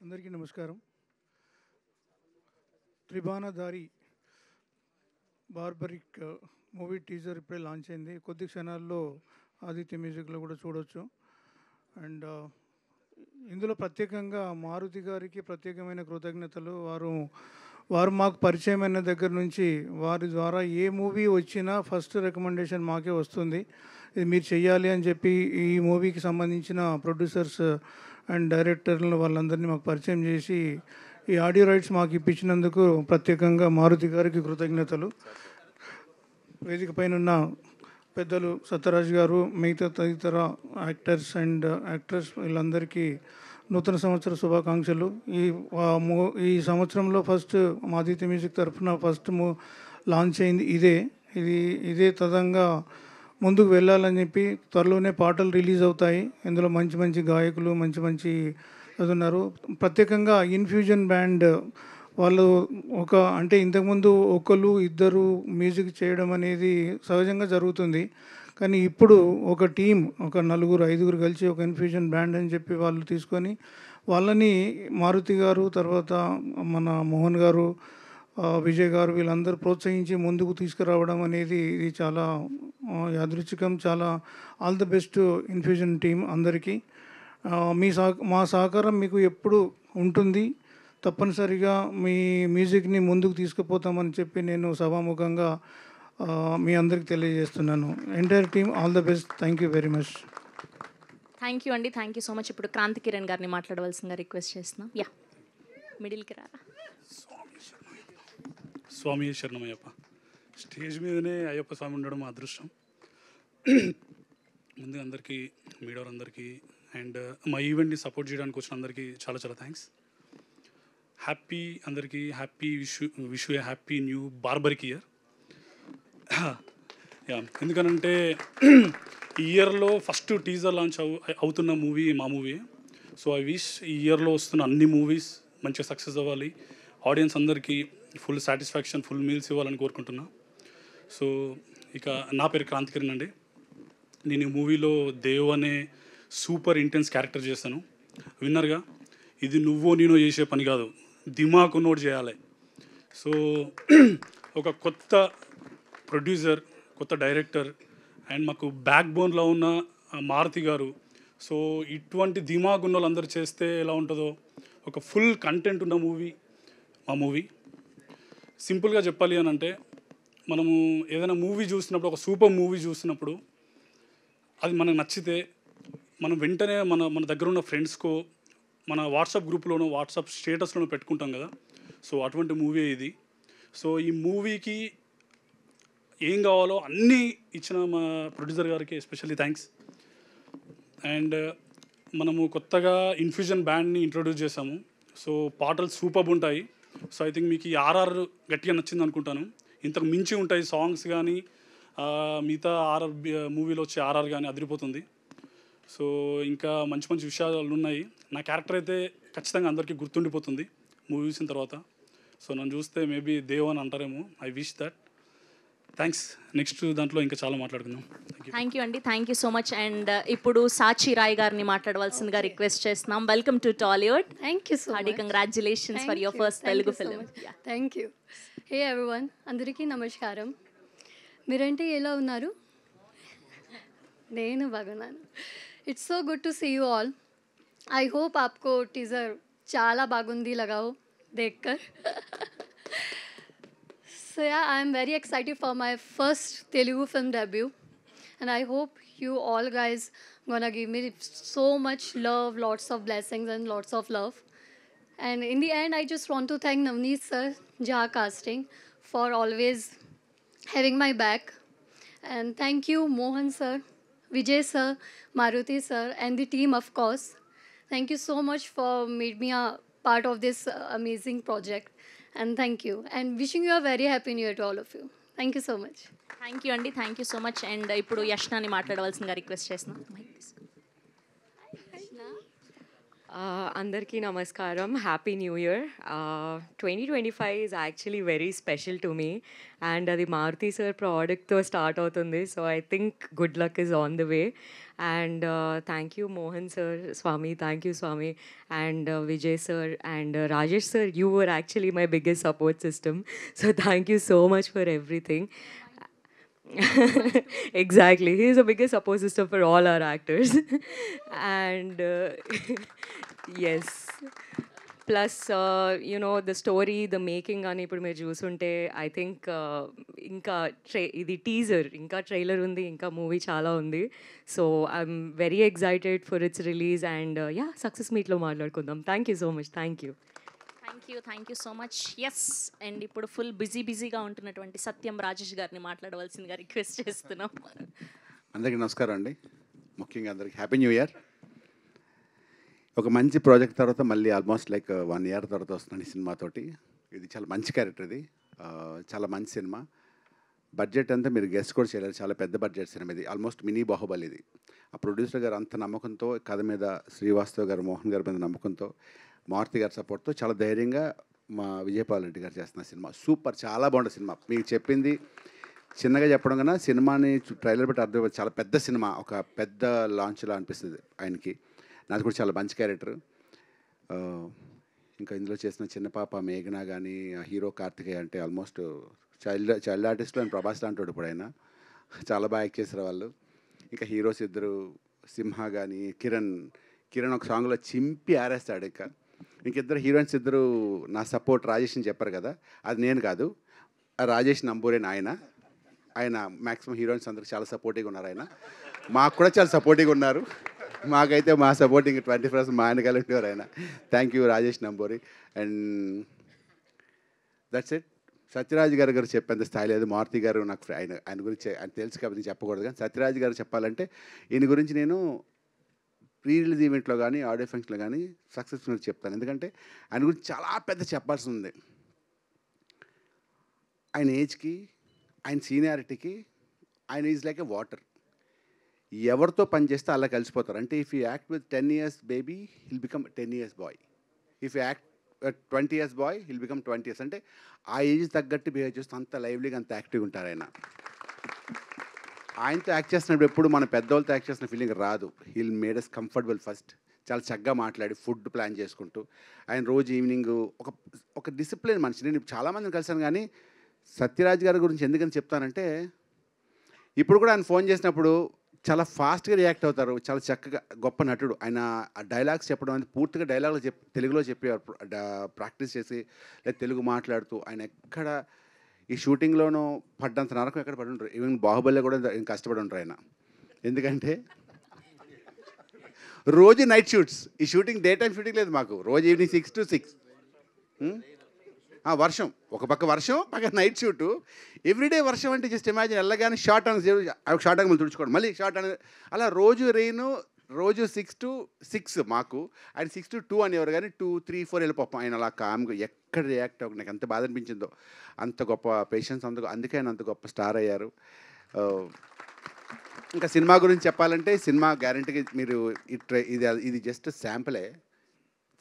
అందరికీ నమస్కారం. త్రిబాణధారి barbaric movie teaser ఇప్పుడే లాంచ్ అయింది. కొద్ది క్షణాల్లో ఆదిత్య మ్యూజిక్లో కూడా చూడొచ్చు. అండ్ ఇందులో ప్రత్యేకంగా మారుతి గారికి ప్రత్యేకమైన కృతజ్ఞతలు. వారు మాకు పరిచయమైన దగ్గర నుంచి వారి ద్వారా ఏ మూవీ వచ్చినా ఫస్ట్ రికమెండేషన్ మాకే వస్తుంది. ఇది మీరు చెయ్యాలి అని చెప్పి ఈ మూవీకి సంబంధించిన ప్రొడ్యూసర్స్ అండ్ డైరెక్టర్లు వాళ్ళందరినీ మాకు పరిచయం చేసి ఈ ఆడియో రైట్స్ మాకు ఇప్పించినందుకు ప్రత్యేకంగా మారుతి గారికి కృతజ్ఞతలు. వేదిక పైన ఉన్న పెద్దలు సత్యరాజ్ గారు, మిగతా తదితర యాక్టర్స్ అండ్ యాక్ట్రెస్ వీళ్ళందరికీ నూతన సంవత్సర శుభాకాంక్షలు. ఈ సంవత్సరంలో ఫస్ట్ ఆదిత్య మ్యూజిక్ తరఫున ఫస్ట్ లాంచ్ అయింది ఇదే తదంగా ముందుకు వెళ్ళాలని చెప్పి త్వరలోనే పాటలు రిలీజ్ అవుతాయి. ఇందులో మంచి మంచి గాయకులు మంచి ఉన్నారు. ప్రత్యేకంగా ఇన్ఫ్యూజన్ బ్యాండ్ వాళ్ళు అంటే ఇంతకుముందు ఒకరు ఇద్దరు మ్యూజిక్ చేయడం అనేది సహజంగా జరుగుతుంది. కానీ ఇప్పుడు ఒక టీం, ఒక నలుగురు ఐదుగురు కలిసి ఒక ఇన్ఫ్యూజన్ బ్యాండ్ అని చెప్పి వాళ్ళు తీసుకొని వాళ్ళని మారుతి గారు, తర్వాత మన మోహన్ గారు, విజయ్ గారు వీళ్ళందరూ ప్రోత్సహించి ముందుకు తీసుకురావడం అనేది ఇది చాలా యాదృచ్ఛికం. చాలా all the best infusion team అందరికీ. మా సహకారం మీకు ఎప్పుడు ఉంటుంది. తప్పనిసరిగా మీ మ్యూజిక్ని ముందుకు తీసుకుపోతామని చెప్పి నేను సభాముఖంగా మీ అందరికి తెలియజేస్తున్నాను. Entire team all the best. Thank you very much. Thank you అండి. Thank you so much. ఇప్పుడు క్రాంతి కిరణ్ గారిని మాట్లాడవలసిందిగా రిక్వెస్ట్ చేస్తున్నాం. మిడిల్కి రారా. స్వామి శరణమయ్యప్ప. స్టేజ్ మీదనే అయ్యప్ప స్వామి ఉండడం మా అదృష్టం. ముందుగా అందరికీ, మీడియా అందరికీ అండ్ మా ఈవెంట్ని సపోర్ట్ చేయడానికి వచ్చిన అందరికీ చాలా చాలా థ్యాంక్స్. హ్యాపీ అందరికీ happy wish a happy new barbaric year. ఎందుకనంటే ఈ ఇయర్లో ఫస్ట్ టీజర్ లాంచ్ అవుతున్న మూవీ మా మూవీ. సో ఐ విష్ ఈ ఇయర్లో వస్తున్న అన్ని మూవీస్ మంచిగా సక్సెస్ అవ్వాలి, ఆడియన్స్ అందరికీ ఫుల్ సాటిస్ఫాక్షన్, ఫుల్ మీల్స్ ఇవ్వాలని కోరుకుంటున్నా. సో ఇక నా పేరు క్రాంతి కిరణ్ అండి. నేను ఈ మూవీలో దేవ్ అనే సూపర్ ఇంటెన్స్ క్యారెక్టర్ చేశాను. విన్నర్గా ఇది నువ్వో నేనో చేసే పని కాదు, దిమాకు నోట్ చేయాలి. సో ఒక కొత్త ప్రొడ్యూసర్, కొత్త డైరెక్టర్ అండ్ మాకు బ్యాక్ బోన్లో ఉన్న మారుతి గారు. సో ఇటువంటి దిమాగ్ ఉన్న వాళ్ళందరూ చేస్తే ఎలా ఉంటుందో, ఒక ఫుల్ కంటెంట్ ఉన్న మూవీ మా మూవీ. సింపుల్గా చెప్పాలి అని అంటే, మనము ఏదైనా మూవీ చూసినప్పుడు, ఒక సూపర్ మూవీ చూసినప్పుడు అది మనకు నచ్చితే మనం వెంటనే మన దగ్గర ఉన్న ఫ్రెండ్స్కో, మన వాట్సాప్ గ్రూప్లోనో, వాట్సాప్ స్టేటస్లోనో పెట్టుకుంటాం కదా. సో అటువంటి మూవీ ఇది. సో ఈ మూవీకి ఏం కావాలో అన్నీ ఇచ్చిన మా ప్రొడ్యూసర్ గారికి ఎస్పెషల్లీ థ్యాంక్స్. అండ్ మనము కొత్తగా ఇన్ఫ్యూజన్ బ్యాండ్ని ఇంట్రొడ్యూస్ చేసాము. సో పాటలు సూపర్ ఉంటాయి. సో ఐ థింక్ మీకు ఈ ఆర్ఆర్ గట్టిగా నచ్చింది అనుకుంటాను. ఇంతకు మించి ఉంటాయి సాంగ్స్ కానీ, మిగతా ఆర్ఆర్ మూవీలో వచ్చే ఆర్ఆర్ కానీ అదిరిపోతుంది. సో ఇంకా మంచి మంచి విషయాలు ఉన్నాయి. నా క్యారెక్టర్ అయితే ఖచ్చితంగా అందరికీ గుర్తుండిపోతుంది మూవీ చూసిన తర్వాత. సో నన్ను చూస్తే మేబీ దేవ్ అని అంటారేమో. I wish that. Thanks. Next దాంట్లో ఇంకా చాలా మాట్లాడుకుందాం. థ్యాంక్ యూ అండి. Thank you so much. And ఇప్పుడు సాచి రాయ్ గారిని మాట్లాడవలసిందిగా రిక్వెస్ట్ చేస్తున్నాం. Welcome to Tollywood. Thank you so much. Hardy congratulations for your first Telugu film. Thank you. Hey everyone, అందరికీ నమస్కారం. మీరంటే ఎలా ఉన్నారు? నేను బాగున్నాను. It's so good to see you all. I hope आपको टीज़र చాలా బాగుంది लगाओ देखकर. So yeah, I am very excited for my first Telugu film debut, and I hope you all guys gonna give me so much love, lots of blessings and lots of love. And in the end, I just want to thank Navneet sir, Jaha Casting, for always having my back. And thank you Mohan sir, Vijay sir, Maruti sir, and the team of course. Thank you so much for made me a part of this amazing project. And thank you. And wishing you a very happy new year to all of you. Thank you so much. Thank you అండి. Thank you so much. And ఇప్పుడు యష్నాని మాట్లాడవలసిందిగా request చేస్తున్నాం. అందరికీ నమస్కారం, happy new year. 2025 is actually very special to me and అది Maruthi sir ప్రోడక్ట్తో start అవుతుంది. So I think good luck is on the way and thank you Mohan sir, Swami, thank you Swami, and Vijay sir and Rajesh sir. You were actually my biggest support system. So thank you so much for everything. Exactly, he is the biggest support system for all our actors. And yes, plus the story, the making ani ippudu meer chusunte I think inka idi teaser, inka trailer undi, inka movie chala undi. So I'm very excited for its release and success meet lo maatladukundam. Thank you so much. Thank you so much. Yes, and ఇప్పుడు full బిజీగా ఉంటున్నటువంటి సత్యం రాజేష్ గారిని మాట్లాడవలసిందిగా request చేస్తున్నాం. అందరికీ నమస్కారం అండి. ముఖ్యంగా అందరికీ హ్యాపీ న్యూ ఇయర్. ఒక మంచి ప్రాజెక్ట్ తర్వాత మళ్ళీ ఆల్మోస్ట్ లైక్ 1 year తర్వాత వస్తున్నాను ఈ సినిమాతోటి. ఇది చాలా మంచి క్యారెక్టర్, ఇది చాలా మంచి సినిమా. బడ్జెట్ అంతా మీరు గెస్ట్ కూడా చేయలేరు, చాలా పెద్ద బడ్జెట్ సినిమా ఇది, ఆల్మోస్ట్ మినీ బాహుబలి ఇది. ఆ ప్రొడ్యూసర్ గారు అంత నమ్మకంతో, కథ మీద శ్రీవాస్తవ్ గారు, మోహన్ గారి మీద నమ్మకంతో, మారుతి గారి సపోర్ట్తో చాలా ధైర్యంగా మా విజయపాల్ రెడ్డి గారు చేస్తున్న సినిమా సూపర్, చాలా బాగుంది సినిమా. మీకు చెప్పింది చిన్నగా చెప్పడం కన్నా సినిమాని ట్రైలర్ బట్టి అర్థం, చాలా పెద్ద సినిమా, ఒక పెద్ద లాంచ్లా అనిపిస్తుంది ఆయనకి. నాది కూడా చాలా మంచి క్యారెక్టర్. ఇంకా ఇందులో చేసిన చిన్న పాప మేఘన కానీ, హీరో కార్తికేయ అంటే ఆల్మోస్ట్ చైల్డ్ ఆర్టిస్ట్లో ఆయన ప్రభాస్ లాంటి ఇప్పుడు ఆయన చాలా బాగా యాక్ట్ చేశారు వాళ్ళు. ఇంకా హీరోస్ ఇద్దరు, సింహ కానీ, కిరణ్ ఒక సాంగ్లో చింపి ఆరేస్తాడు. ఇంకిద్దరు హీరోయిన్స్ ఇద్దరు నా సపోర్ట్ రాజేష్ అని చెప్పారు కదా, అది నేను కాదు, రాజేష్ నంబూరేన్ ఆయన మ్యాక్సిమం హీరోయిన్స్ అందరికి చాలా సపోర్టివ్గా ఉన్నారు. ఆయన మాకు కూడా చాలా సపోర్టివ్గా ఉన్నారు. మాకైతే మా సపోర్టింగ్ 20% మా ఆయన కలిపి ఆయన. Thank you Rajesh Namburi. And that's it. Sathyaraj గారు చెప్పేంత స్థాయి లేదు. మారుతి గారు నాకు ఆయన గురించి ఆయన తెలుసు కాబట్టి చెప్పకూడదు, కానీ సత్యరాజ్ గారు చెప్పాలంటే ఈయన గురించి నేను ప్రీ రిలీజ్ ఈవెంట్లో కానీ, ఆడియో ఫంక్షన్లో కానీ సక్సెస్ఫుల్ చెప్తాను. ఎందుకంటే ఆయన గురించి చాలా పెద్ద చెప్పాల్సి ఉంది. ఆయన ఏజ్కి, ఆయన సీనియారిటీకి ఆయన ఈజ్ లైక్ ఎ వాటర్. ఎవరితో పని చేస్తే అలా కలిసిపోతారు. అంటే if you act with 10 years baby he'll become 10 years boy. If you act 20 years boy he'll become 20 years. అంటే ఆ ఏజ్ తగ్గట్టు బిహేవ్ చేస్తూ అంత లైవ్లీగా, అంత యాక్టివ్గా ఉంటారు ఆయన. ఆయనతో యాక్ట్ చేస్తున్నప్పుడు ఎప్పుడు మన పెద్దవాళ్ళతో యాక్ట్ చేసిన ఫీలింగ్ రాదు. He'll made us comfortable first. చాలా చక్కగా మాట్లాడి ఫుడ్ ప్లాన్ చేసుకుంటూ ఆయన రోజు ఈవినింగ్ ఒక డిసిప్లిన్ మనిషి. నేను చాలామందిని కలిసాను, కానీ సత్యరాజ్ గారి గురించి ఎందుకని చెప్తానంటే, ఇప్పుడు కూడా ఆయన ఫోన్ చేసినప్పుడు చాలా ఫాస్ట్గా రియాక్ట్ అవుతారు, చాలా చక్కగా, గొప్ప నటుడు. ఆయన ఆ డైలాగ్స్ చెప్పడం అనేది పూర్తిగా డైలాగులు తెలుగులో చెప్పేవారు, ప్రాక్టీస్ చేసి లేదా తెలుగు మాట్లాడుతూ. ఆయన ఎక్కడ ఈ షూటింగ్లోనూ పడ్డంత నరకం ఎక్కడ పడి ఉంటారు. ఈవెన్ బాహుబలిలో కూడా కష్టపడి ఉంటారు ఆయన. ఎందుకంటే రోజు నైట్ షూట్స్, ఈ షూటింగ్ డే టైం షూటింగ్ లేదు మాకు, రోజు ఈవినింగ్ 6 to 6. వర్షం, ఒక పక్క వర్షం, పక్క నైట్ షూటు, ఎవ్రీడే వర్షం. అంటే జస్ట్ ఇమాజిన్, వెళ్ళగానే షార్ట్ యాంగిల్ తుడుచుకోవడం, మళ్ళీ షార్ట్ యాంగిల్, అలా రోజు రెయిన్, రోజు 6 to 6 మాకు. ఆయన 6 to 2 అనేవారు, కానీ 2, 3, 4 వెళ్ళిపోతాం. ఆయన అలా కామ్గా ఎక్కడ రియాక్ట్ అవ్వక నాకు ఎంత బాధ అనిపించిందో. అంత గొప్ప పేషెన్స్, అందుకే ఆయన అంత గొప్ప స్టార్ అయ్యారు. ఇంకా సినిమా గురించి చెప్పాలంటే, సినిమా గ్యారంటీగా మీరు ఇది జస్ట్ శాంపులే,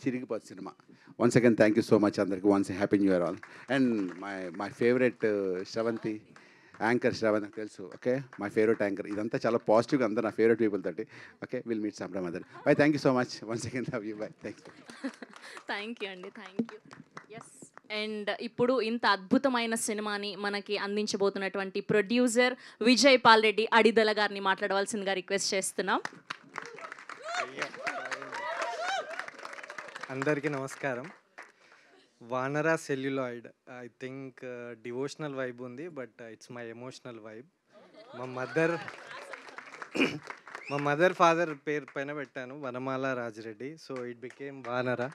చిరిగిపోతుంది cinema. Once again thank you so much అందరికి. Once happy new year all. And my favourite Sravanthi, anchor Sravanthi నాకు తెలుసు. Okay, my favourite anchor. ఇదంతా చాలా పాజిటివ్గా, అందరూ నా ఫేవరెట్ పీపుల్ తోటి. Okay, will meet some time other. Bye, thank you so much. Once again love you. Bye, thank you. Thank you అండి, thank you. Yes, and ఇప్పుడు ఇంత అద్భుతమైన సినిమాని మనకి అందించబోతున్నటువంటి ప్రొడ్యూసర్ విజయ్ పాల్ రెడ్డి అడిదల గారిని మాట్లాడవలసిందిగా రిక్వెస్ట్ చేస్తున్నాం. అందరికీ నమస్కారం. Vanara celluloid, I think devotional vibe ఉంది, but it's my emotional vibe. మా మదర్ ఫాదర్ పేరు పైన పెట్టాను, Vanamala Rajireddy. So it became Vanara.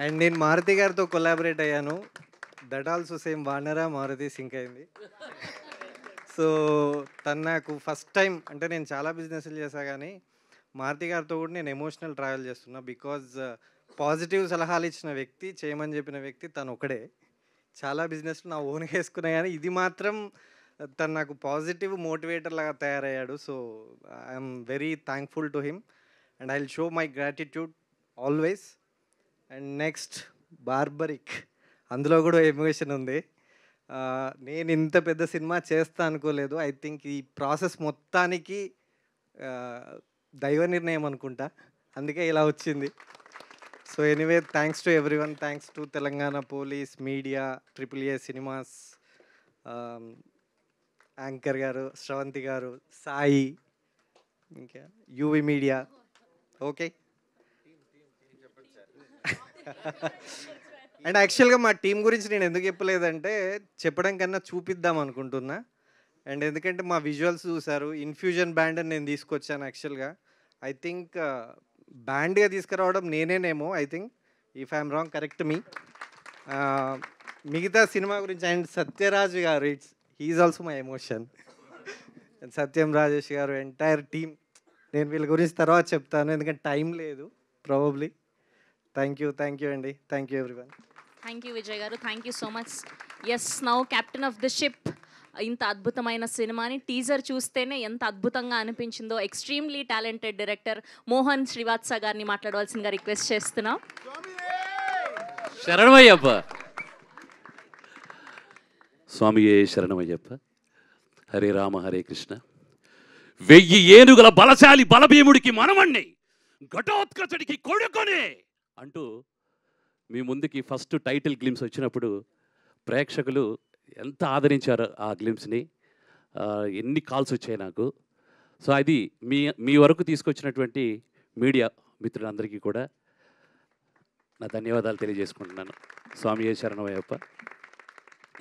And నేను మారుతి గారితో కొలాబరేట్ అయ్యాను, that also same Vanara Maruthi sync అయింది. సో తను నాకు ఫస్ట్ టైం, అంటే నేను చాలా బిజినెస్లు చేశా, కానీ మారుతి గారితో కూడా నేను ఎమోషనల్ ట్రావెల్ చేస్తున్నా. బికాజ్ పాజిటివ్ సలహాలు ఇచ్చిన వ్యక్తి, చేయమని చెప్పిన వ్యక్తి తను ఒకడే. చాలా బిజినెస్లు నా ఓన్గా వేసుకున్నా, కానీ ఇది మాత్రం తను నాకు పాజిటివ్ మోటివేటర్ లాగా తయారయ్యాడు. So I'm very thankful to him and I will show my gratitude always. And next Barbarik, అందులో కూడా ఎమోషన్ ఉంది. నేను ఇంత పెద్ద సినిమా చేస్తా అనుకోలేదు. ఐ థింక్ ఈ ప్రాసెస్ మొత్తానికి దైవ నిర్ణయం అనుకుంటా, అందుకే ఇలా వచ్చింది. So anyway, thanks to everyone, thanks to Telangana police, media, AAA cinemas, anchor గారు, శ్రవంతి గారు, సాయి, ఇంకా యూవి మీడియా. ఓకే. అండ్ యాక్చువల్గా మా టీం గురించి నేను ఎందుకు చెప్పలేదంటే, చెప్పడం కన్నా చూపిద్దాం అనుకుంటున్నా. అండ్ ఎందుకంటే మా విజువల్స్ చూసారు, ఇన్ఫ్యూజన్ బ్యాండ్ అని నేను తీసుకొచ్చాను. యాక్చువల్గా ఐ థింక్ బ్యాండ్గా తీసుకురావడం నేనేనేమో, I think, if I'm wrong correct me. మిగతా సినిమా గురించి అండ్ సత్యరాజ్ గారు, he's also my emotion. And Satyam Rajesh గారు, ఎంటైర్ టీమ్, నేను వీళ్ళ గురించి తర్వాత చెప్తాను ఎందుకంటే టైం లేదు ప్రాబబ్లీ. థ్యాంక్ యూ అండి, thank you everyone. Thank you Vijay గారు, thank you so much. Yes, now captain of the ship. ఇంత అద్భుతమైన సినిమాని టీజర్ చూస్తేనే ఎంత అద్భుతంగా అనిపించిందో extremely talented director Mohan Srivatsa గారిని మాట్లాడవలసిందిగా రిక్వెస్ట్ చేస్తున్నాం. శరణమయ్యప్ప. స్వామియే శరణమయ్యప్ప. హరే రామ హరే కృష్ణ. 1000 ఏనుగుల బలశాలి బలభీముడికి మనమణ్ణి, ఘటోత్కచుడికి కొడుకునే అంటూ మీ ముందుకి ఫస్ట్ టైటిల్ గ్లిమ్స్ వచ్చినప్పుడు ప్రేక్షకులు ఎంత ఆదరించారు ఆ గ్లిమ్స్ని. ఎన్ని కాల్స్ వచ్చాయి నాకు. సో అది మీ వరకు తీసుకొచ్చినటువంటి మీడియా మిత్రులందరికీ కూడా నా ధన్యవాదాలు తెలియజేసుకుంటున్నాను. స్వామియే శరణమయ్యప్ప.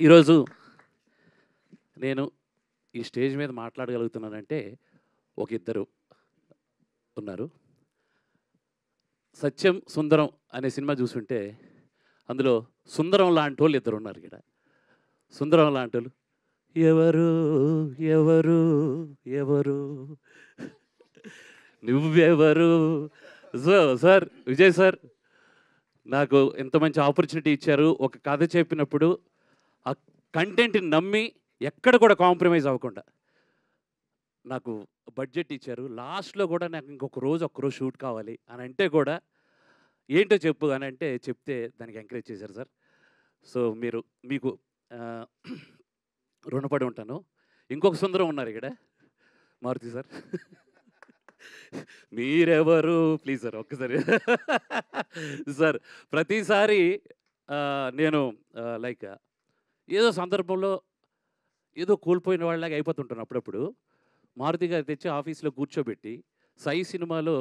ఈరోజు నేను ఈ స్టేజ్ మీద మాట్లాడగలుగుతున్నానంటే ఒక ఇద్దరు ఉన్నారు. సత్యం సుందరం అనే సినిమా చూసుంటే అందులో సుందరం లాంటి వాళ్ళు ఇద్దరు ఉన్నారు ఇక్కడ. సుందరం లాంటి వాళ్ళు ఎవరు ఎవరు ఎవరు నువ్వెవరు. సో సార్, విజయ్ సార్ నాకు ఎంత మంచి ఆపర్చునిటీ ఇచ్చారు. ఒక కథ చెప్పినప్పుడు ఆ కంటెంట్ని నమ్మి ఎక్కడ కూడా కాంప్రమైజ్ అవ్వకుండా నాకు బడ్జెట్ ఇచ్చారు. లాస్ట్లో కూడా నాకు ఒక్కరోజు షూట్ కావాలి అని అంటే కూడా ఏంటో చెప్పు అని అంటే చెప్తే దానికి ఎంకరేజ్ చేశారు సార్. సో మీకు రుణపడి ఉంటాను. ఇంకొక సుందరం ఉన్నారు ఇక్కడ, మారుతి సార్. మీరెవరు ప్లీజ్ సార్ ఒక్కసారి. సార్ ప్రతిసారి నేను లైక్ ఏదో సందర్భంలో ఏదో కోల్పోయిన వాళ్ళలాగా అయిపోతుంటాను. అప్పుడప్పుడు మారుతి గారు తెచ్చి ఆఫీస్లో కూర్చోబెట్టి సాయి సినిమాలో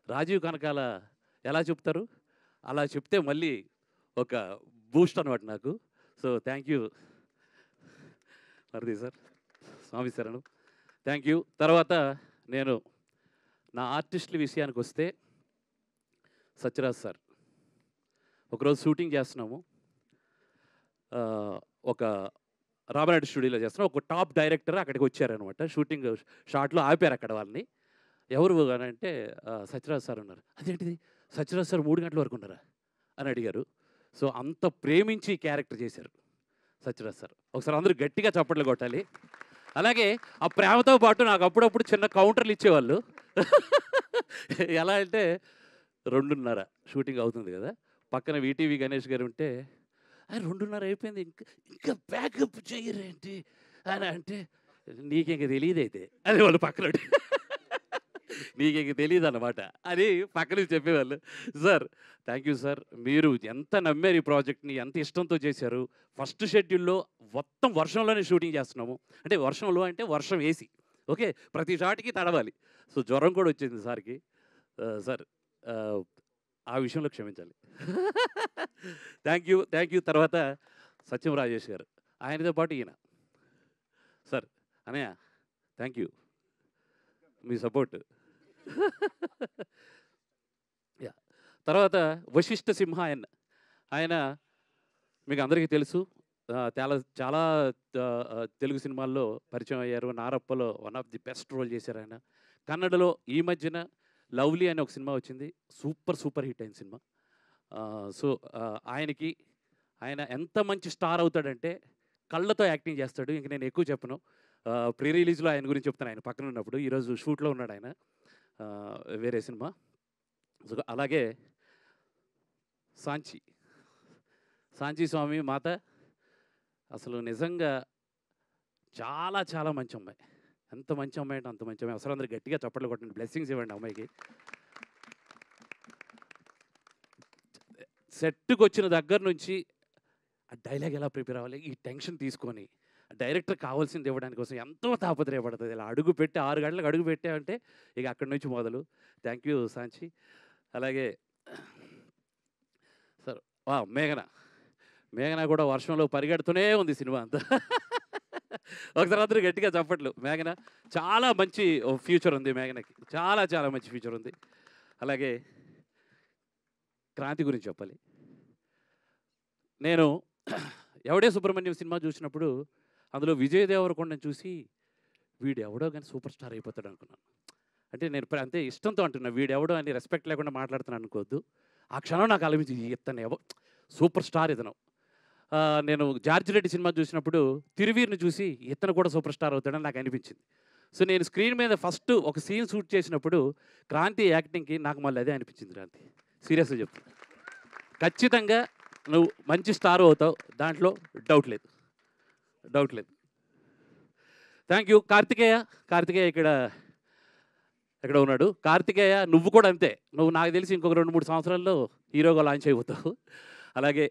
రాజీవ్ కనకాల ఎలా చెప్తారు అలా చెప్తే మళ్ళీ ఒక బూస్ట్ అనమాట నాకు. So thank you Maruthi sir. స్వామి శరణం. Thank you. తర్వాత నేను నా ఆర్టిస్టుల విషయానికి వస్తే సత్యరాజ్ సార్, ఒకరోజు షూటింగ్ చేస్తున్నాము, ఒక రామనాయుడు స్టూడియోలో చేస్తున్నాం. ఒక టాప్ డైరెక్టర్ అక్కడికి వచ్చారనమాట. షూటింగ్ షాట్లో ఆపారు అక్కడ వాళ్ళని. ఎవరు అని అంటే సత్యరాజ్ సార్ ఉన్నారు. అదేంటిది సత్యరాజ్ సార్ 3 గంటల వరకు ఉన్నారా అని అడిగారు. సో అంత ప్రేమించి క్యారెక్టర్ చేశారు సత్యరాజ్ సార్. ఒకసారి అందరూ గట్టిగా చప్పట్లు కొట్టాలి. అలాగే ఆ ప్రేమతో పాటు నాకు అప్పుడప్పుడు చిన్న కౌంటర్లు ఇచ్చేవాళ్ళు. ఎలా అంటే 2:30 షూటింగ్ అవుతుంది కదా, పక్కన వీటీవీ గణేష్ గారు ఉంటే 2:30 అయిపోయింది ఇంకా బ్యాకప్ చేయరేంటి అని అంటే నీకింక తెలియదు అయితే అని వాళ్ళు పక్కన నీకింక తెలియదు అన్నమాట అని పక్కన చెప్పేవాళ్ళు. Sir thank you sir. మీరు ఎంత నమ్మారు ఈ ప్రాజెక్ట్ని, ఎంత ఇష్టంతో చేశారు. ఫస్ట్ షెడ్యూల్లో మొత్తం వర్షంలోనే షూటింగ్ చేస్తున్నాము. అంటే వర్షంలో అంటే వర్షం వేసి ఓకే, ప్రతి షాట్కి తడవాలి. సో జ్వరం కూడా వచ్చింది సార్కి. సార్ ఆ విషయంలో క్షమించాలి. Thank you. తర్వాత సత్యం రాజేష్ గారు, ఆయనతో పాటు ఈయన సార్. అనయ్య thank you me support. Yeah. తర్వాత వశిష్ఠ సింహ ఆయన మీకు అందరికీ తెలుసు. చాలా తెలుగు సినిమాల్లో పరిచయం అయ్యారు. నారప్పలో one of the best role చేశారు ఆయన. కన్నడలో ఈ మధ్యన లవ్లీ అనే ఒక సినిమా వచ్చింది, సూపర్ హిట్ అయిన సినిమా. సో ఆయన ఎంత మంచి స్టార్ అవుతాడంటే కళ్ళతో యాక్టింగ్ చేస్తాడు. ఇంక నేను ఎక్కువ చెప్పను. ప్రీ రిలీజ్లో ఆయన గురించి చెప్తాను. ఆయన పక్కన ఉన్నప్పుడు ఈరోజు షూట్లో ఉన్నాడు ఆయన వేరే సినిమా. అలాగే సాంచి స్వామి మాత అసలు నిజంగా చాలా చాలా మంచి అమ్మాయి. ఎంత మంచి అమ్మాయి అంటే అంత మంచి అమ్మాయి. అసలు అందరూ గట్టిగా చప్పట్లు కొట్టండి, బ్లెస్సింగ్స్ ఇవ్వండి అమ్మాయికి. సెట్కి వచ్చిన దగ్గర నుంచి ఆ డైలాగ్ ఎలా ప్రిపేర్ అవ్వాలి, ఈ టెన్షన్ తీసుకొని డైరెక్టర్ కావాల్సింది ఇవ్వడానికి కోసం ఎంతో తాపత్రయపడుతుంది. ఇలా అడుగు పెట్టి 6 గంటలకు అడుగు పెట్టామంటే ఇక అక్కడి నుంచి మొదలు. Thank you Sanchi. అలాగే సార్ మేఘన కూడా వర్షంలో పరిగెడుతూనే ఉంది సినిమా అంతా. ఒకసారి అందరూ గట్టిగా చప్పట్లు. మేఘన చాలా మంచి ఫ్యూచర్ ఉంది, మేఘనకి చాలా చాలా మంచి ఫ్యూచర్ ఉంది. అలాగే క్రాంతి గురించి చెప్పాలి. నేను ఎవడే సుబ్రహ్మణ్యం సినిమా చూసినప్పుడు అందులో విజయ్ దేవరకొండని చూసి వీడు ఎవడో కానీ సూపర్ స్టార్ అయిపోతాడు అనుకున్నాను. అంటే నేను అంతే ఇష్టంతో అంటున్నా, వీడు ఎవడో అని రెస్పెక్ట్ లేకుండా మాట్లాడుతున్నాను అనుకోవద్దు. ఆ క్షణం నాకు అనిపించింది ఇతను సూపర్ స్టార్ ఇతను. నేను జార్జ్ రెడ్డి సినిమా చూసినప్పుడు తిరువీర్ని చూసి ఇతను కూడా సూపర్ స్టార్ అవుతాడని నాకు అనిపించింది. సో నేను స్క్రీన్ మీద ఫస్ట్ ఒక సీన్ షూట్ చేసినప్పుడు క్రాంతి యాక్టింగ్కి నాకు మళ్ళీ అదే అనిపించింది. క్రాంతి సీరియస్గా చెప్తున్నా, ఖచ్చితంగా నువ్వు మంచి స్టార్ అవుతావు, దాంట్లో డౌట్ లేదు. Thank you. కార్తికేయ ఇక్కడ ఉన్నాడు. కార్తికేయ నువ్వు కూడా అంతే, నువ్వు నాకు తెలిసి ఇంకొక 2-3 సంవత్సరాల్లో హీరోగా లాంచ్ అయిపోతావు. అలాగే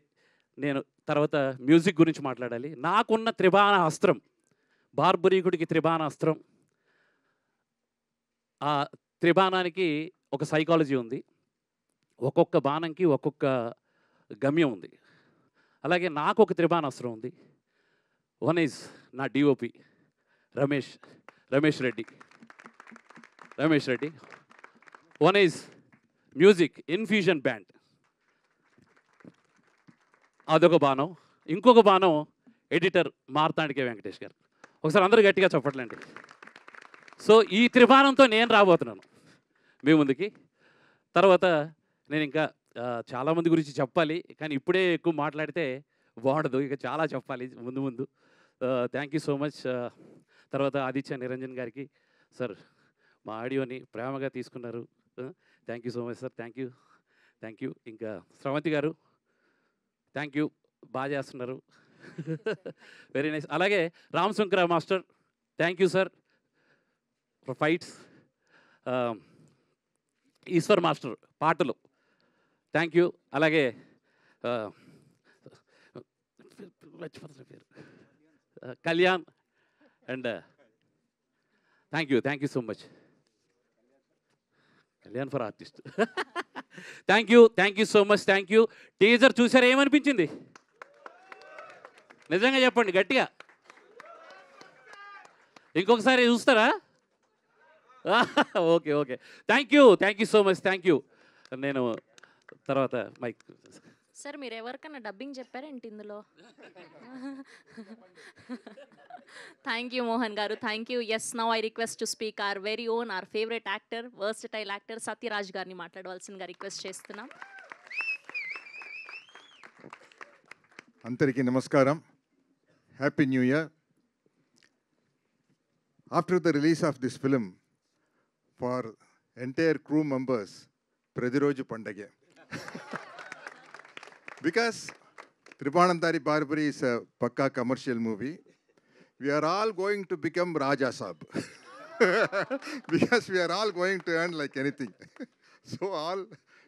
నేను తర్వాత మ్యూజిక్ గురించి మాట్లాడాలి. నాకున్న త్రిబాణ అస్త్రం, బార్బరీకుడికి త్రిబాణ అస్త్రం, ఆ త్రిబాణానికి ఒక సైకాలజీ ఉంది, ఒక్కొక్క బాణంకి ఒక్కొక్క గమ్యం ఉంది. అలాగే నాకు ఒక త్రిబాణ అస్త్రం ఉంది. వన్ ఈజ్ నా DOP Ramesh Reddy. One is music infusion band, అదొక బాణం. ఇంకొక బాణం ఎడిటర్ మార్తాండికే వెంకటేష్ గారు. ఒకసారి అందరూ గట్టిగా చెప్పట్లండి. సో ఈ త్రిబాణంతో నేను రాబోతున్నాను మీ ముందుకి. తర్వాత నేను ఇంకా చాలామంది గురించి చెప్పాలి, కానీ ఇప్పుడే ఎక్కువ మాట్లాడితే బాగుండదు, ఇక చాలా చెప్పాలి ముందు. Thank you so much. తర్వాత ఆదిత్య నిరంజన్ గారికి, సార్ మా ఆడియోని ప్రేమగా తీసుకున్నారు. Thank you so much sir. Thank you. ఇంకా స్రవంతి గారు థ్యాంక్ యూ, బాగా చేస్తున్నారు, వెరీ నైస్. అలాగే Ram Shankara master, thank you sir for fights. Eshwar master పాటలు, థ్యాంక్ యూ. అలాగే Kalyan and thank you so much. Kalyan for artist. Thank you so much. Thank you. Teaser చూసారా, ఏమనిపించింది? నిజంగా చెప్పండి గట్టిగా. ఇంకొకసారి చూస్తారా? Okay. Thank you so much. Thank you. నేను తర్వాత మైక్. సార్ మీరు ఎవరికన్నా డబ్బింగ్ చెప్పారేంటి ఇందులో? థ్యాంక్ యూ మోహన్ గారు, thank you. Yes, now I request to speak our very own, our favourite actor, versatile actor Sathyaraj గారిని మాట్లాడవలసిందిగా రిక్వెస్ట్ చేస్తున్నాం. అందరికీ నమస్కారం. Happy new year. After the release of this film for entire crew members ప్రతిరోజు పండగే. Because Tribanandari Barbary is a pakka commercial movie, we are all going to become Raja Saab. Because we are all going to earn like anything. So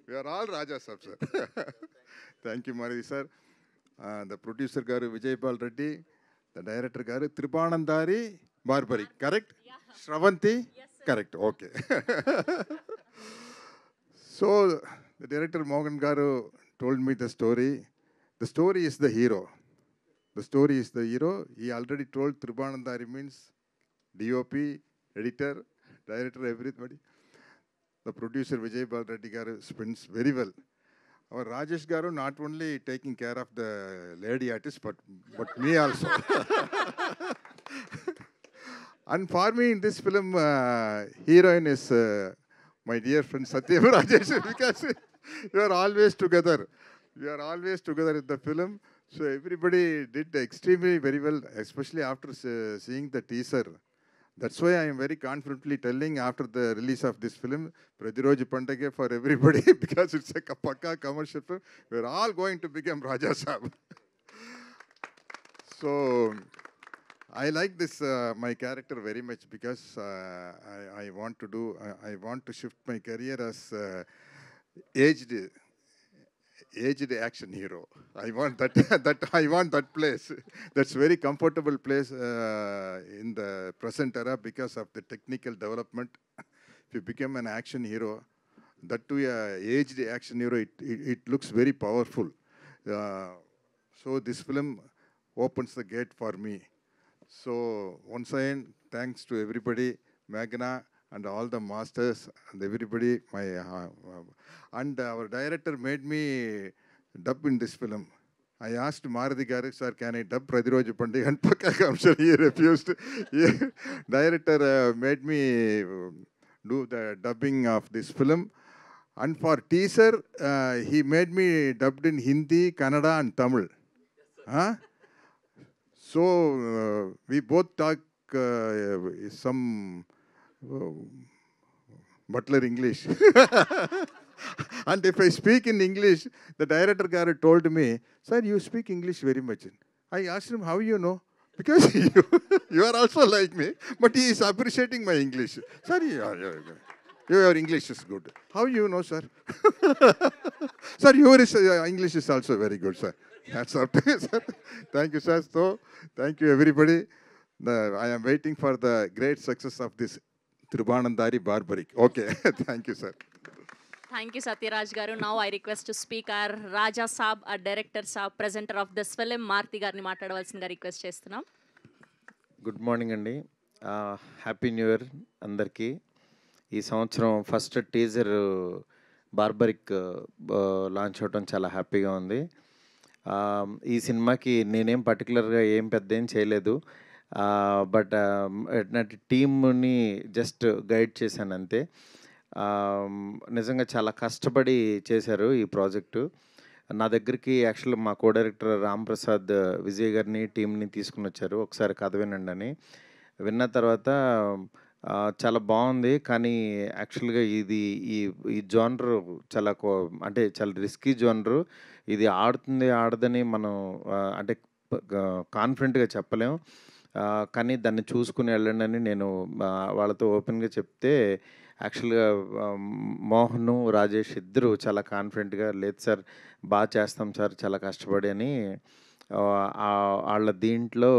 we are all Raja Saab, sir. Thank you, Maruti sir. The producer Garu Vijaypal Reddy, the director Garu Tribanandari Barbary, correct? Yeah. Shravanti? Yes, sir. Correct, okay. So the director Mohan Garu told me the story. The story is the hero. He already told Tribanandari means DOP, editor, director, everybody. The producer Vijay Bal Reddy Garu spins very well. Our Rajesh Garu not only taking care of the lady artist, but me also. And for me in this film, heroine is my dear friend Satyam Rajesh, because we are always together. In the film. So everybody did extremely very well, especially after seeing the teaser. That's why I am very confidently telling after the release of this film, Pradiroju Pandage for everybody, because it's a pakka commercial film, we're all going to become Raja Saab. So I like this, my character very much because I want to shift my career as aged action hero. I want that I want that place. That's very comfortable place in the present era because of the technical development. If you become an action hero, that too aged action hero, it looks very powerful. So this film opens the gate for me. So once again, thanks to everybody, Meghna and all the masters and everybody. And our director made me dub in this film. I asked Maruti Garu, sir, can I dub Pradiroju Pandage? And I'm sure he refused. Director made me do the dubbing of this film. And for teaser, he made me dubbed in Hindi, Kannada and Tamil. Huh? So we both talk some butler English. And if I speak in English, the director told me, sir, you speak English very much. I asked him, how you know? Because you are also like me, but he is appreciating my English. Sir, your English is good. How you know, sir? Sir, your English is also very good, sir. That's up to you, sir. Thank you, sir. So, thank you, everybody. I am waiting for the great success of this Thiruvananthavari Barbaric. Okay, thank you, sir. Thank you, Satyaraj Garu. Now I request to speak our Raja Saab, our director Saab, presenter of this film, Maruti Garni మాట్లాడవలసిందిగా request చేస్తున్నాం. Good morning అండి. Happy new year అందరికీ. ఈ సంవత్సరం first teaser barbaric launch అవడం చాలా హ్యాపీగా ఉంది. ఈ సినిమాకి నేనేం పర్టికులర్గా పెద్ద ఏం చేయలేదు, బట్ టీమ్ని జస్ట్ గైడ్ చేశాను అంతే. నిజంగా చాలా కష్టపడి చేశారు ఈ ప్రాజెక్టు. నా దగ్గరికి యాక్చువల్గా మా కో డైరెక్టర్ రామ్ ప్రసాద్ విజయ్ గారిని టీంని తీసుకుని వచ్చారు, ఒకసారి కథ వినండి అని. విన్న తర్వాత చాలా బాగుంది, కానీ యాక్చువల్గా ఇది ఈ జోనర్ చాలా అంటే చాలా రిస్కీ జోనరు. ఇది ఆడుతుంది ఆడదని మనం అంటే కాన్ఫిడెంట్గా చెప్పలేం, కానీ దాన్ని చూసుకుని వెళ్ళండి అని నేను వాళ్ళతో ఓపెన్గా చెప్తే యాక్చువల్గా మోహన్ రాజేష్ ఇద్దరు చాలా కాన్ఫిడెంట్గా, లేదు సార్ బాగా చేస్తాం సార్ చాలా కష్టపడి అని. వాళ్ళ దీంట్లో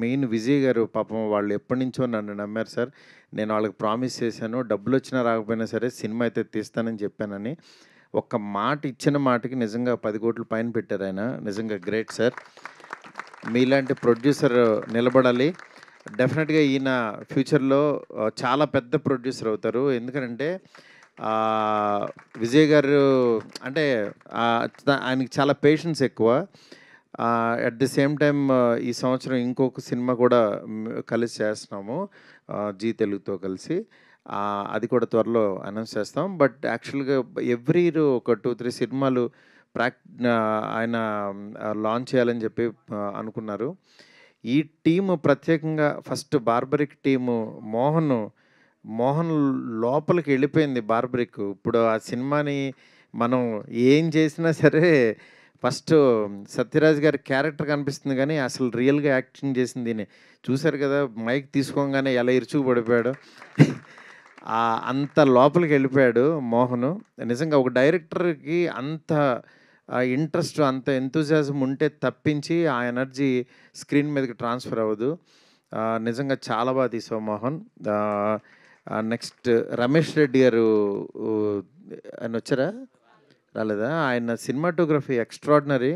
మెయిన్ విజయ్ గారు పాపం వాళ్ళు ఎప్పటి నుంచో నన్ను నమ్మారు సార్. నేను వాళ్ళకి ప్రామిస్ చేశాను, డబ్బులు వచ్చినా రాకపోయినా సరే సినిమా అయితే తీస్తానని చెప్పానని. ఒక్క మాట ఇచ్చిన మాటకి నిజంగా 10 కోట్ల పైన పెట్టారు ఆయన. నిజంగా గ్రేట్ సార్. మీలాంటి ప్రొడ్యూసర్ నిలబడాలి. డెఫినెట్గా ఈయన ఫ్యూచర్లో చాలా పెద్ద ప్రొడ్యూసర్ అవుతారు. ఎందుకంటే విజయ్ గారు అంటే ఆయనకి చాలా పేషెన్స్ ఎక్కువ. అట్ ది సేమ్ టైం ఈ సంవత్సరం ఇంకొక సినిమా కూడా కలిసి చేస్తున్నాము జీ తెలుగుతో కలిసి. అది కూడా త్వరలో అనౌన్స్ చేస్తాం. బట్ యాక్చువల్గా ఎవ్రీ ఇయర్ ఒక 2-3 సినిమాలు ఆయన లాంచ్ చేయాలని చెప్పి అనుకున్నారు. ఈ టీము ప్రత్యేకంగా ఫస్ట్ బార్బరిక్ టీము మోహన్ లోపలికి వెళ్ళిపోయింది బార్బరిక్. ఇప్పుడు ఆ సినిమాని మనం ఏం చేసినా సరే ఫస్ట్ సత్యరాజ్ గారి క్యారెక్టర్ కనిపిస్తుంది, కానీ అసలు రియల్గా యాక్టింగ్ చేసింది చూశారు కదా, మైక్ తీసుకోగానే ఎలా ఇరుచుకు పడిపోయాడు. అంత లోపలికి వెళ్ళిపోయాడు మోహన్. నిజంగా ఒక డైరెక్టర్కి అంత ఇంట్రెస్ట్ అంత ఎంతూజియాజం ఉంటే తప్పించి ఆ ఎనర్జీ స్క్రీన్ మీదకి ట్రాన్స్ఫర్ అవ్వదు. నిజంగా చాలా బాగా తీసావు మోహన్. నెక్స్ట్ రమేష్ రెడ్డి గారు ఆయన వచ్చారా, రాలేదా? ఆయన సినిమాటోగ్రఫీ ఎక్స్ట్రాడినరీ.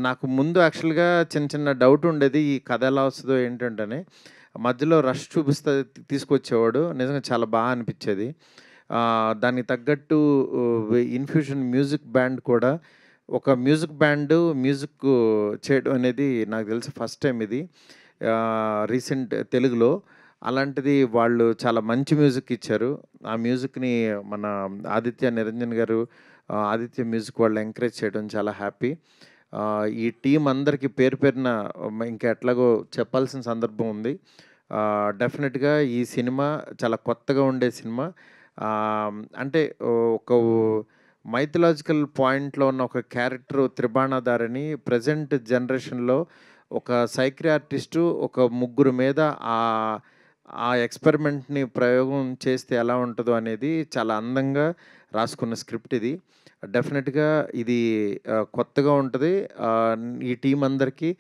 నాకు ముందు యాక్చువల్గా చిన్న డౌట్ ఉండేది, ఈ కథ ఎలా వస్తుందో ఏంటంటే. మధ్యలో రష్ చూపిస్తే తీసుకొచ్చేవాడు. నిజంగా చాలా బాగా అనిపించేది. దానికి తగ్గట్టు ఇన్ఫ్యూషన్ మ్యూజిక్ బ్యాండ్ కూడా, ఒక మ్యూజిక్ బ్యాండ్ మ్యూజిక్ చేయడం అనేది నాకు తెలిసి ఫస్ట్ టైం ఇది రీసెంట్ తెలుగులో. అలాంటిది వాళ్ళు చాలా మంచి మ్యూజిక్ ఇచ్చారు. ఆ మ్యూజిక్ని మన ఆదిత్య నిరంజన్ గారు, ఆదిత్య మ్యూజిక్ వాళ్ళు ఎంకరేజ్ చేయడం చాలా హ్యాపీ. ఈ టీం అందరికీ పేరు పేరున ఇంకా ఎట్లాగో చెప్పాల్సిన సందర్భం ఉంది. డెఫినెట్గా ఈ సినిమా చాలా కొత్తగా ఉండే సినిమా. అంటే ఒక మైథలాజికల్ పాయింట్లో ఉన్న ఒక క్యారెక్టర్ త్రిబాణాధారిని ప్రజెంట్ జనరేషన్లో ఒక సైక్రియాట్రిస్టు ఒక ముగ్గురు మీద ఆ ఎక్స్పెరిమెంట్ని ప్రయోగం చేస్తే ఎలా ఉంటుందో అనేది చాలా అందంగా రాసుకున్న స్క్రిప్ట్ ఇది. డెఫినెట్గా ఇది కొత్తగా ఉంటుంది. ఈ టీం అందరికీ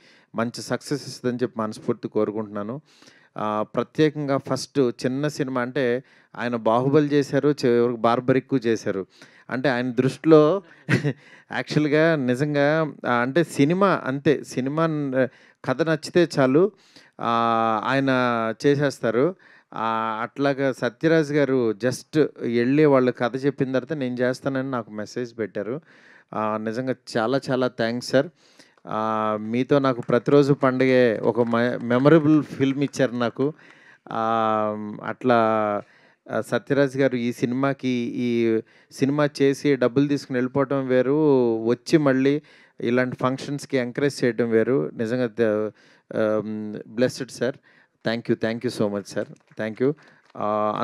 మంచి సక్సెస్ ఇస్తుందని చెప్పి మనస్ఫూర్తి కోరుకుంటున్నాను. ప్రత్యేకంగా ఫస్ట్ చిన్న సినిమా అంటే ఆయన బాహుబలి చేశారు, చివరికి బార్బరిక్కు చేశారు. అంటే ఆయన దృష్టిలో యాక్చువల్గా నిజంగా అంటే సినిమా అంతే, సినిమా కథ నచ్చితే చాలు ఆయన చేసేస్తారు. అట్లాగా సత్యరాజ్ గారు జస్ట్ వెళ్ళి వాళ్ళు కథ చెప్పిన తర్వాత నేను చేస్తానని నాకు మెసేజ్ పెట్టారు. నిజంగా చాలా చాలా థ్యాంక్స్ సార్. మీతో నాకు ప్రతిరోజు పండుగే ఒక మెమరబుల్ ఫిల్మ్ ఇచ్చారు నాకు. అట్లా సత్యరాజ్ గారు ఈ సినిమాకి ఈ సినిమా చేసి డబ్బులు తీసుకుని వెళ్ళిపోవటం వేరు, వచ్చి మళ్ళీ ఇలాంటి ఫంక్షన్స్కి ఎంకరేజ్ చేయడం వేరు. నిజంగా blessed sir. Thank you so much sir. Thank you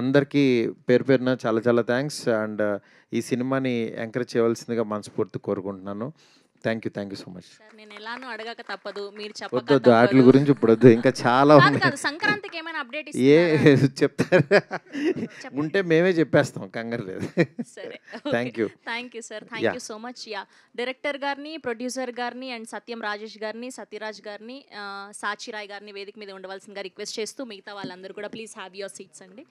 అందరికీ పేరు పేరున చాలా చాలా థ్యాంక్స్. అండ్ ఈ సినిమాని ఎంకరేజ్ చేయవలసిందిగా మనస్ఫూర్తి కోరుకుంటున్నాను. Thank you so much. Sir నేను ఎలానో అడగక తప్పదు, మీరు వద్దు చెప్పక వాటి గురించి ఇప్పుడు వద్దు, ఇంకా చాలా కాదు ఉన్నాయి. కాదు, సంక్రాంతికి ఏమైనా అప్డేట్ ఏ ఇస్తారా? చెప్తారా? ఉంటే మేమే చెప్పేస్తాం, కంగారు లేదు. సరే, thank you. Thank you sir, thank you so much. Yeah, director గారిని, ప్రొడ్యూసర్ గారిని అండ్ సత్యం రాజేష్ గారిని, సత్యరాజ్ గారిని, సాచిరాయ్ గారిని వేదిక మీద ఉండవలసిందిగా రిక్వెస్ట్ చేస్తూ మిగతా వాళ్ళందరూ కూడా ప్లీజ్ హ్యావ్ యువర్ సీట్స్ అండి.